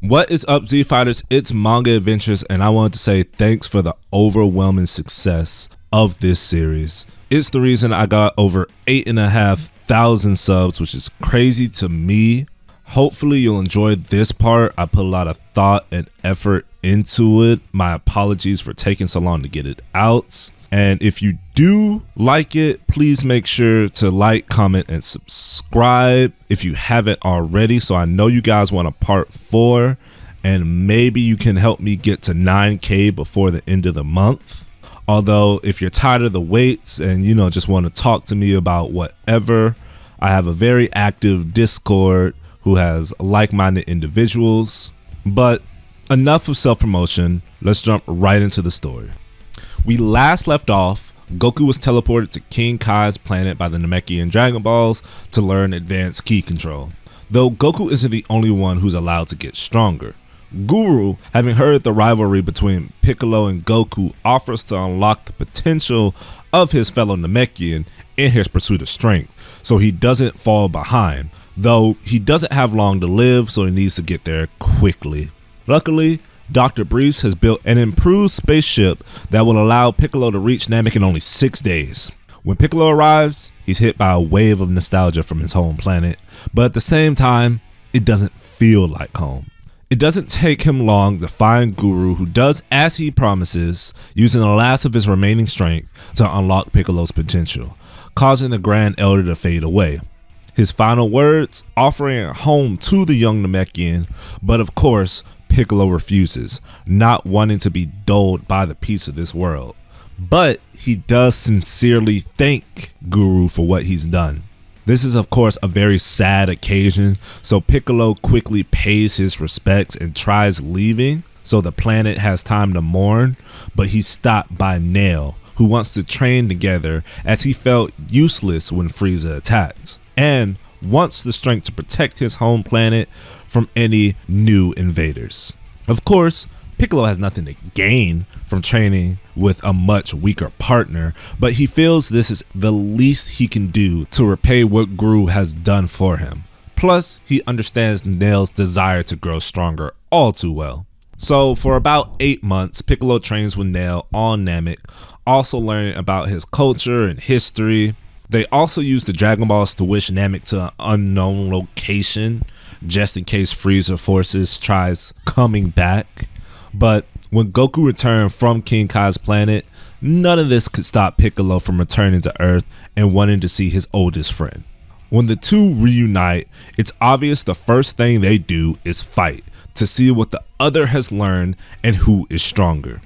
What is up, Z Fighters? It's Manga Adventures, and I wanted to say thanks for the overwhelming success of this series. It's the reason I got over 8,500 subs, which is crazy to me. Hopefully you'll enjoy this part. I put a lot of thought and effort into it. My apologies for taking so long to get it out. And if you do like it, please make sure to like, comment, and subscribe if you haven't already. So I know you guys want a part 4, and maybe you can help me get to 9K before the end of the month. Although if you're tired of the waits and just want to talk to me about whatever, I have a very active Discord who has like-minded individuals. But enough of self-promotion, let's jump right into the story. We last left off, Goku was teleported to King Kai's planet by the Namekian Dragon Balls to learn advanced ki control. Though Goku isn't the only one who's allowed to get stronger. Guru, having heard the rivalry between Piccolo and Goku, offers to unlock the potential of his fellow Namekian in his pursuit of strength, so he doesn't fall behind. Though he doesn't have long to live, so he needs to get there quickly. Luckily, Dr. Briefs has built an improved spaceship that will allow Piccolo to reach Namek in only 6 days. When Piccolo arrives, he's hit by a wave of nostalgia from his home planet, but at the same time, it doesn't feel like home. It doesn't take him long to find Guru, who does as he promises, using the last of his remaining strength to unlock Piccolo's potential, causing the Grand Elder to fade away. His final words, offering a home to the young Namekian, but of course, Piccolo refuses, not wanting to be dulled by the peace of this world. But he does sincerely thank Guru for what he's done. This is of course a very sad occasion, so Piccolo quickly pays his respects and tries leaving, so the planet has time to mourn, but he's stopped by Nail, who wants to train together as he felt useless when Frieza attacked, and wants the strength to protect his home planet from any new invaders. Of course, Piccolo has nothing to gain from training with a much weaker partner, but he feels this is the least he can do to repay what Guru has done for him. Plus, he understands Nail's desire to grow stronger all too well. So for about 8 months, Piccolo trains with Nail on Namek, also learning about his culture and history. They also use the Dragon Balls to wish Namek to an unknown location, just in case Frieza forces tries coming back. But when Goku returned from King Kai's planet, none of this could stop Piccolo from returning to Earth and wanting to see his oldest friend. When the two reunite, it's obvious the first thing they do is fight to see what the other has learned and who is stronger.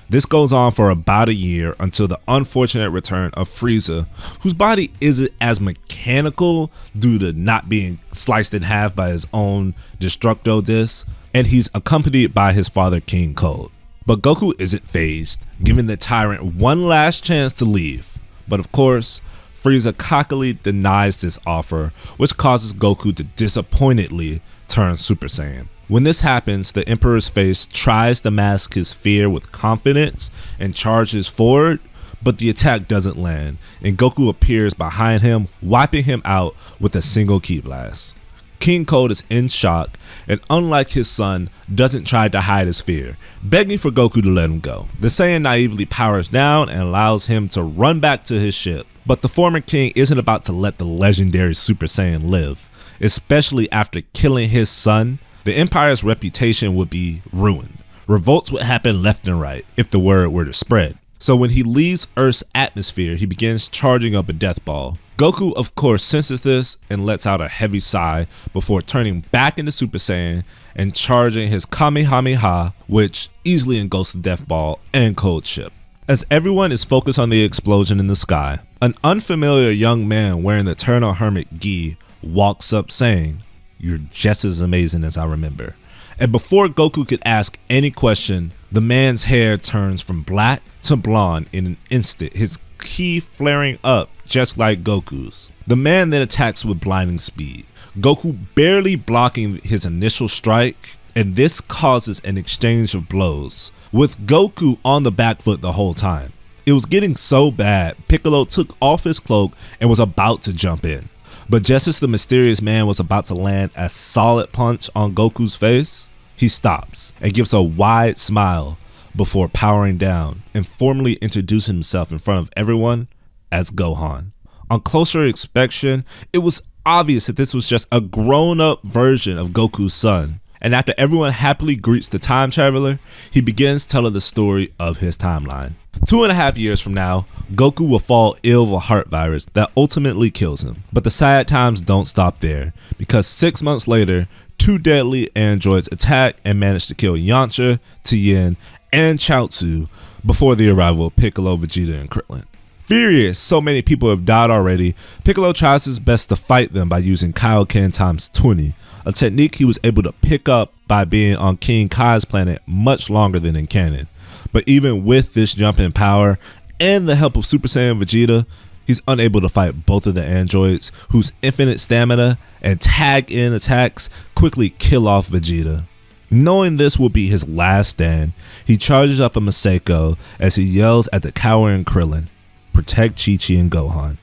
This goes on for about a year until the unfortunate return of Frieza, whose body isn't as mechanical due to not being sliced in half by his own Destructo Disc, and he's accompanied by his father King Cold. But Goku isn't fazed, giving the tyrant one last chance to leave. But of course, Frieza cockily denies this offer, which causes Goku to disappointedly turn Super Saiyan. When this happens, the Emperor's face tries to mask his fear with confidence and charges forward, but the attack doesn't land, and Goku appears behind him, wiping him out with a single ki blast. King Cold is in shock, and unlike his son, doesn't try to hide his fear, begging for Goku to let him go. The Saiyan naively powers down and allows him to run back to his ship, but the former king isn't about to let the legendary Super Saiyan live, especially after killing his son. The Empire's reputation would be ruined. Revolts would happen left and right if the word were to spread. So when he leaves Earth's atmosphere, he begins charging up a death ball. Goku of course senses this and lets out a heavy sigh before turning back into Super Saiyan and charging his Kamehameha, which easily engulfs the death ball and Cold ship. As everyone is focused on the explosion in the sky, an unfamiliar young man wearing the Eternal Hermit gi walks up saying, "You're just as amazing as I remember." And before Goku could ask any question, the man's hair turns from black to blonde in an instant, his ki flaring up just like Goku's. The man then attacks with blinding speed, Goku barely blocking his initial strike, and this causes an exchange of blows, with Goku on the back foot the whole time. It was getting so bad, Piccolo took off his cloak and was about to jump in. But just as the mysterious man was about to land a solid punch on Goku's face, He stops and gives a wide smile before powering down and formally introducing himself in front of everyone as Gohan. On closer inspection, it was obvious that this was just a grown-up version of Goku's son. And after everyone happily greets the time traveler, he begins telling the story of his timeline. 2.5 years from now, Goku will fall ill of a heart virus that ultimately kills him. But the sad times don't stop there, because 6 months later, 2 deadly androids attack and manage to kill Yamcha, Tien, and Chaozu before the arrival of Piccolo, Vegeta, and Krillin. Furious so many people have died already, Piccolo tries his best to fight them by using Kaioken times 20, a technique he was able to pick up by being on King Kai's planet much longer than in canon. But even with this jump in power and the help of Super Saiyan Vegeta, he's unable to fight both of the androids, whose infinite stamina and tag-in attacks quickly kill off Vegeta. Knowing this will be his last stand, he charges up a Maseko as he yells at the cowering Krillin, "Protect Chi-Chi and Gohan."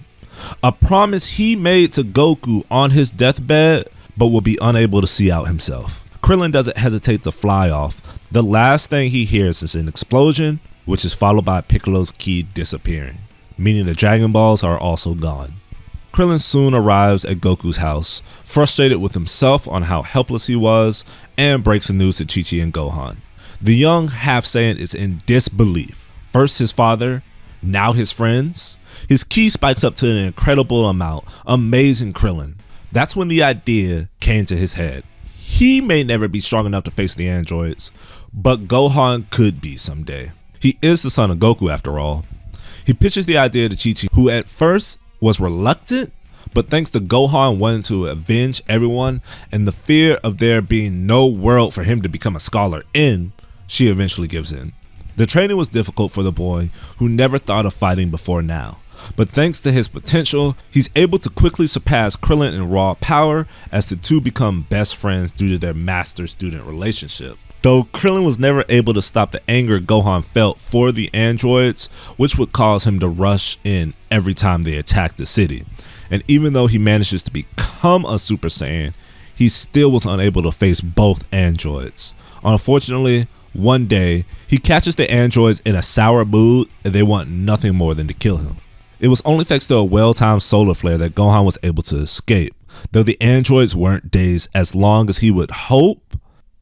A promise he made to Goku on his deathbed, but will be unable to see out himself. Krillin doesn't hesitate to fly off. The last thing he hears is an explosion, which is followed by Piccolo's ki disappearing, meaning the Dragon Balls are also gone. Krillin soon arrives at Goku's house, frustrated with himself on how helpless he was, and breaks the news to Chi-Chi and Gohan. The young half-Saiyan is in disbelief. First his father, now his friends. His ki spikes up to an incredible amount, amazing Krillin. That's when the idea came to his head. He may never be strong enough to face the androids, but Gohan could be someday. He is the son of Goku after all. He pitches the idea to Chi-Chi, who at first was reluctant, but thanks to Gohan wanting to avenge everyone and the fear of there being no world for him to become a scholar in, she eventually gives in. The training was difficult for the boy who never thought of fighting before now, but thanks to his potential, he's able to quickly surpass Krillin in raw power as the two become best friends due to their master-student relationship. Though Krillin was never able to stop the anger Gohan felt for the androids, which would cause him to rush in every time they attacked the city. And even though he manages to become a Super Saiyan, he still was unable to face both androids. Unfortunately, one day, he catches the androids in a sour mood and they want nothing more than to kill him. It was only thanks to a well-timed solar flare that Gohan was able to escape, though the androids weren't dazed as long as he would hope,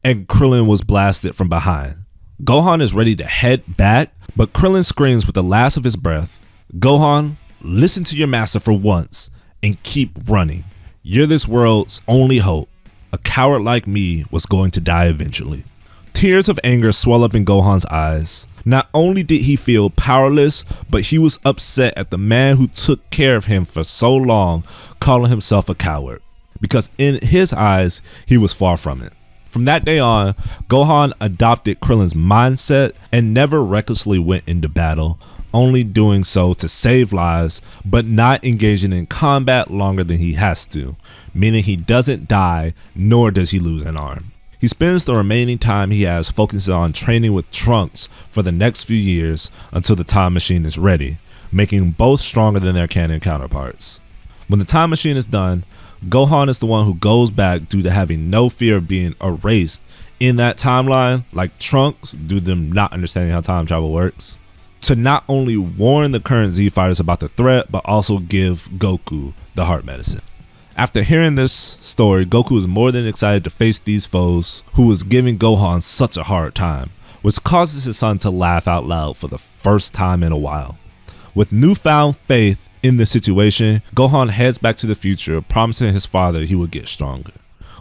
and Krillin was blasted from behind. Gohan is ready to head back, but Krillin screams with the last of his breath, "Gohan, listen to your master for once and keep running. You're this world's only hope. A coward like me was going to die eventually." Tears of anger swell up in Gohan's eyes. Not only did he feel powerless, but he was upset at the man who took care of him for so long, calling himself a coward, because in his eyes, he was far from it. From that day on, Gohan adopted Krillin's mindset and never recklessly went into battle, only doing so to save lives, but not engaging in combat longer than he has to, meaning he doesn't die, nor does he lose an arm. He spends the remaining time he has focusing on training with Trunks for the next few years until the time machine is ready, making both stronger than their canon counterparts. When the time machine is done, Gohan is the one who goes back due to having no fear of being erased in that timeline, like Trunks, due to them not understanding how time travel works, to not only warn the current Z fighters about the threat, but also give Goku the heart medicine. After hearing this story, Goku is more than excited to face these foes who was giving Gohan such a hard time, which causes his son to laugh out loud for the first time in a while. With newfound faith in the situation, Gohan heads back to the future, promising his father he would get stronger.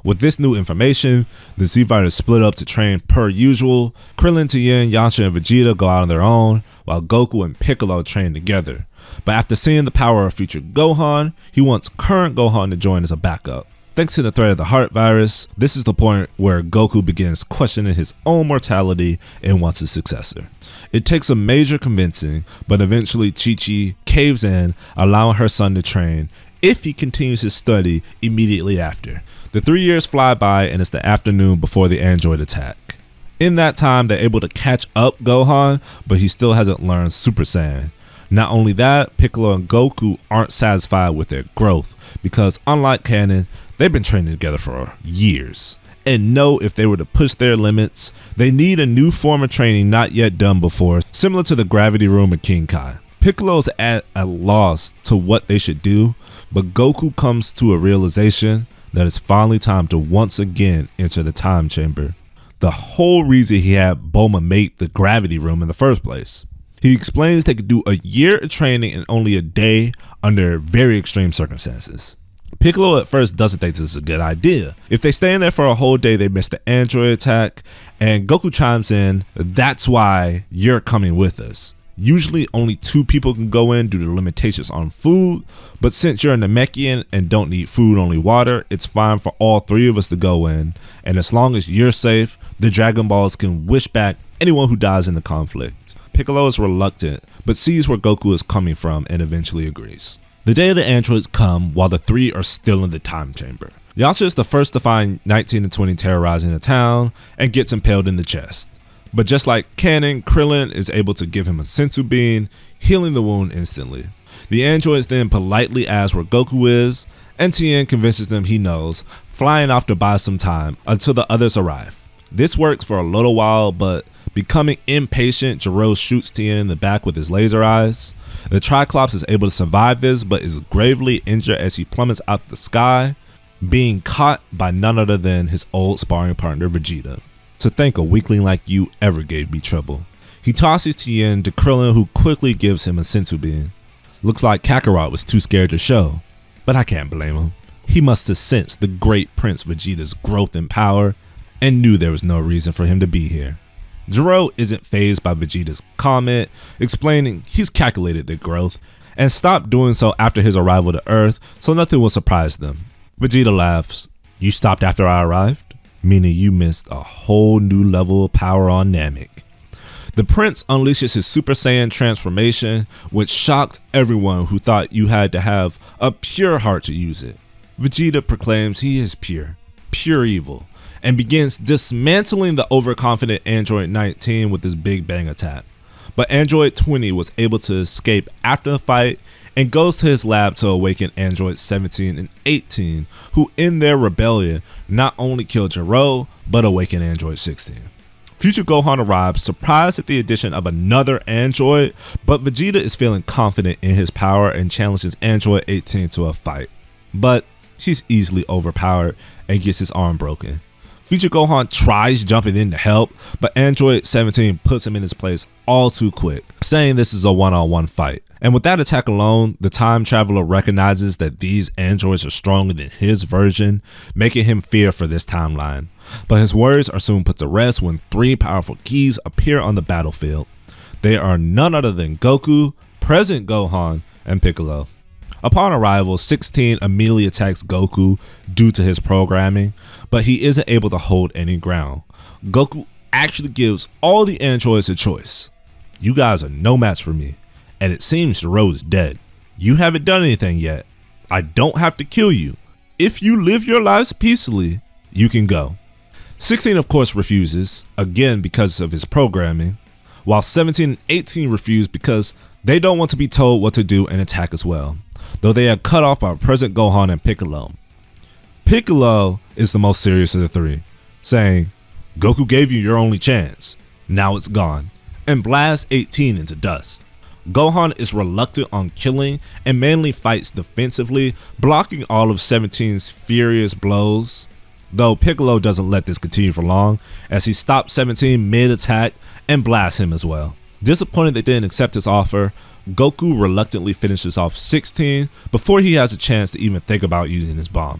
With this new information, the Z fighters split up to train per usual. Krillin, Tien, Yamcha, and Vegeta go out on their own, while Goku and Piccolo train together. But after seeing the power of future Gohan, he wants current Gohan to join as a backup. Thanks to the threat of the heart virus, this is the point where Goku begins questioning his own mortality and wants a successor. It takes a major convincing, but eventually Chi-Chi caves in, allowing her son to train if he continues his study immediately after. The 3 years fly by and it's the afternoon before the android attack. In that time, they're able to catch up Gohan, but he still hasn't learned Super Saiyan. Not only that, Piccolo and Goku aren't satisfied with their growth because unlike canon, they've been training together for years. and know if they were to push their limits, they need a new form of training not yet done before, similar to the gravity room of King Kai. Piccolo's at a loss to what they should do, but Goku comes to a realization that it's finally time to once again enter the time chamber. The whole reason he had Bulma make the gravity room in the first place. He explains they could do a year of training in only a day under very extreme circumstances. Piccolo at first doesn't think this is a good idea. If they stay in there for a whole day, they miss the android attack, and Goku chimes in, "That's why you're coming with us. Usually only 2 people can go in due to limitations on food, but since you're a Namekian and don't need food, only water, it's fine for all 3 of us to go in, and as long as you're safe, the Dragon Balls can wish back anyone who dies in the conflict." Piccolo is reluctant, but sees where Goku is coming from and eventually agrees. The day of the androids come while the 3 are still in the time chamber. Yamcha is the first to find 19 and 20 terrorizing the town and gets impaled in the chest. But just like Cannon, Krillin is able to give him a sensu bean, healing the wound instantly. The androids then politely ask where Goku is, and Tien convinces them he knows, flying off to buy some time until the others arrive. This works for a little while, but becoming impatient, Gero shoots Tien in the back with his laser eyes. The Triclops is able to survive this, but is gravely injured as he plummets out the sky, being caught by none other than his old sparring partner Vegeta. "To think a weakling like you ever gave me trouble." He tosses Tien to Krillin, who quickly gives him a sensu bean. Looks like Kakarot was too scared to show, but I can't blame him. He must have sensed the great Prince Vegeta's growth in power and knew there was no reason for him to be here. Gero isn't fazed by Vegeta's comment, explaining he's calculated their growth and stopped doing so after his arrival to Earth, so nothing will surprise them. Vegeta laughs, "You stopped after I arrived? Meaning you missed a whole new level of power on Namek." The prince unleashes his Super Saiyan transformation, which shocked everyone who thought you had to have a pure heart to use it. Vegeta proclaims he is pure evil, and begins dismantling the overconfident Android 19 with his Big Bang attack. But Android 20 was able to escape after the fight and goes to his lab to awaken Android 17 and 18, who in their rebellion not only killed Gero, but awakened Android 16. Future Gohan arrives, surprised at the addition of another android, but Vegeta is feeling confident in his power and challenges Android 18 to a fight. But he's easily overpowered and gets his arm broken. Future Gohan tries jumping in to help, but Android 17 puts him in his place all too quick, saying this is a one-on-one fight. And with that attack alone, the time traveler recognizes that these androids are stronger than his version, making him fear for this timeline. But his worries are soon put to rest when 3 powerful keys appear on the battlefield. They are none other than Goku, present Gohan, and Piccolo. Upon arrival, 16 immediately attacks Goku due to his programming, but he isn't able to hold any ground. Goku actually gives all the androids a choice. "You guys are no match for me, and it seems Gero is dead. You haven't done anything yet. I don't have to kill you. If you live your lives peacefully, you can go." 16 of course refuses, again because of his programming, while 17 and 18 refuse because they don't want to be told what to do and attack as well, though they are cut off by present Gohan and Piccolo. Piccolo is the most serious of the 3, saying, "Goku gave you your only chance, now it's gone," and blasts 18 into dust. Gohan is reluctant on killing and mainly fights defensively, blocking all of 17's furious blows, though Piccolo doesn't let this continue for long as he stops 17 mid-attack and blasts him as well. Disappointed they didn't accept his offer, Goku reluctantly finishes off 16 before he has a chance to even think about using his bomb.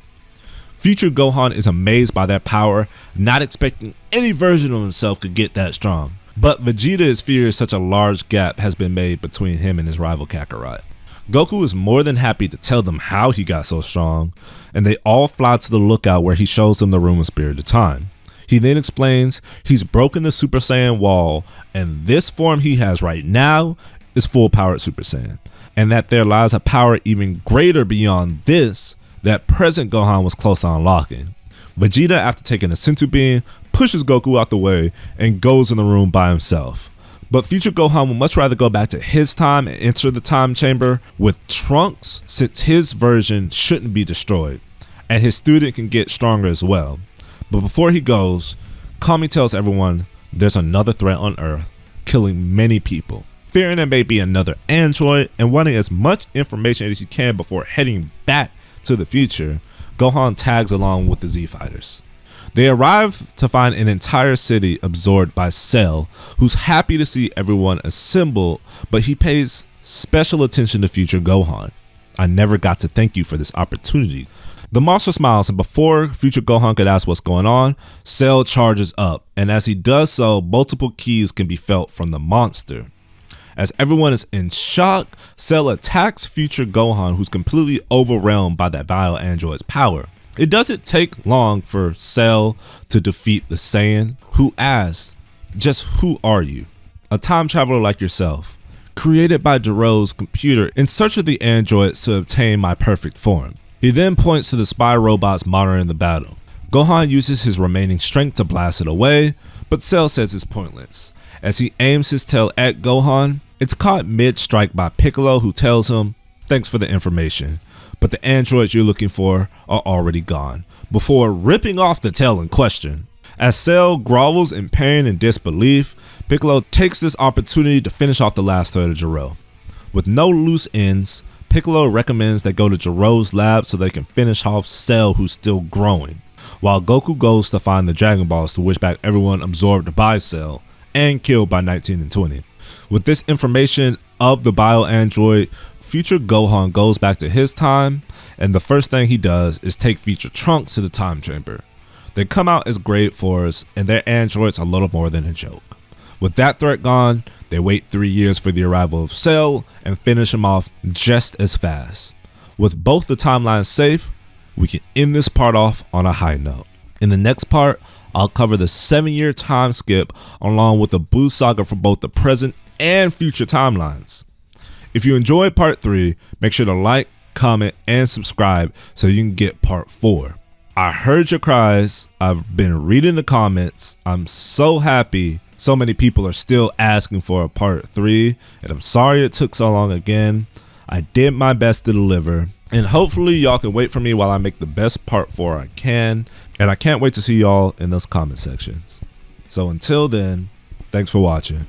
Future Gohan is amazed by their power, not expecting any version of himself could get that strong. But Vegeta is furious such a large gap has been made between him and his rival Kakarot. Goku is more than happy to tell them how he got so strong, and they all fly to the lookout where he shows them the room of Spirit of Time. He then explains he's broken the Super Saiyan wall, and this form he has right now is full powered Super Saiyan, and that there lies a power even greater beyond this that present Gohan was close to unlocking. Vegeta, after taking a sensu bean, pushes Goku out the way and goes in the room by himself. But future Gohan would much rather go back to his time and enter the time chamber with Trunks, since his version shouldn't be destroyed, and his student can get stronger as well. But before he goes, Kami tells everyone there's another threat on Earth, killing many people. Fearing there may be another android and wanting as much information as he can before heading back to the future, Gohan tags along with the Z Fighters. They arrive to find an entire city absorbed by Cell, who's happy to see everyone assembled, but he pays special attention to future Gohan. I never got to thank you for this opportunity. The monster smiles, and before future Gohan could ask what's going on, Cell charges up, and as he does so, multiple keys can be felt from the monster. As everyone is in shock, Cell attacks future Gohan, who's completely overwhelmed by that bio-android's power. It doesn't take long for Cell to defeat the Saiyan, who asks, just who are you? A time traveler like yourself, created by Jiro's computer in search of the androids to obtain my perfect form. He then points to the spy robots monitoring the battle. Gohan uses his remaining strength to blast it away, but Cell says it's pointless. As he aims his tail at Gohan, it's caught mid-strike by Piccolo, who tells him, thanks for the information, but the androids you're looking for are already gone, before ripping off the tail in question. As Cell grovels in pain and disbelief, Piccolo takes this opportunity to finish off the last threat of Jiro. With no loose ends, Piccolo recommends they go to Jiro's lab so they can finish off Cell, who's still growing, while Goku goes to find the Dragon Balls to wish back everyone absorbed by Cell and killed by 19 and 20. With this information of the bio-android, future Gohan goes back to his time, and the first thing he does is take future Trunks to the time chamber. They come out as grade 4s, and their androids are a little more than a joke. With that threat gone, they wait 3 years for the arrival of Cell and finish him off just as fast. With both the timelines safe, we can end this part off on a high note. In the next part, I'll cover the 7-year time skip along with the Buu saga for both the present and future timelines. If you enjoyed part 3, make sure to like, comment, and subscribe so you can get part 4. I heard your cries. I've been reading the comments. I'm so happy so many people are still asking for a part 3, and I'm sorry it took so long again. I did my best to deliver, and hopefully y'all can wait for me while I make the best part 4 I can, and I can't wait to see y'all in those comment sections. So until then, thanks for watching.